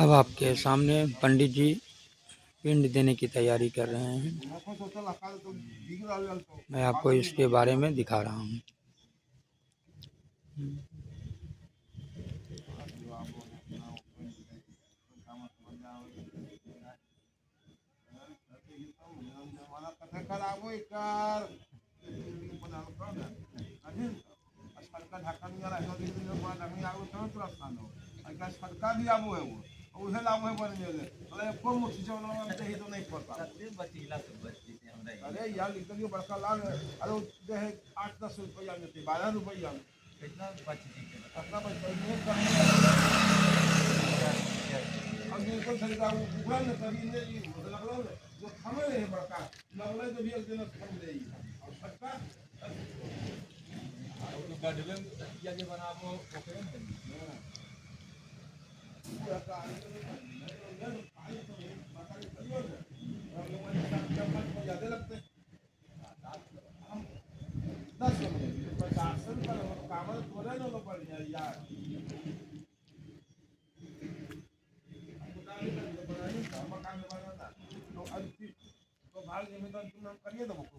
अब आपके सामने पंडित जी पिंड देने की तैयारी कर रहे हैं। मैं आपको इसके बारे में दिखा रहा हूँ। उसे लाभ है बन गए अरे को मुठी चौना में तो ही तो नहीं पता बचीला तो बचती है हमरा अरे यार इतनी बड़का लाभ है अरे दे 8-10 रुपया में 12 रुपया में कितना बच जी कितना बच ये करने अब बिल्कुल सही का पूरा न कभी ने लगलो जो थमे रहे बड़का लगले तो भी एक दिन थम दे और फटका तो गडवे या जे बनाबो ओकरे में पूरा का ज्यादा लगते हम 10 50 रुपये कागज थोड़े ना पड़ जाए यार मकान बनाना तो भाग जिम्मेदार तुम हम करिए तो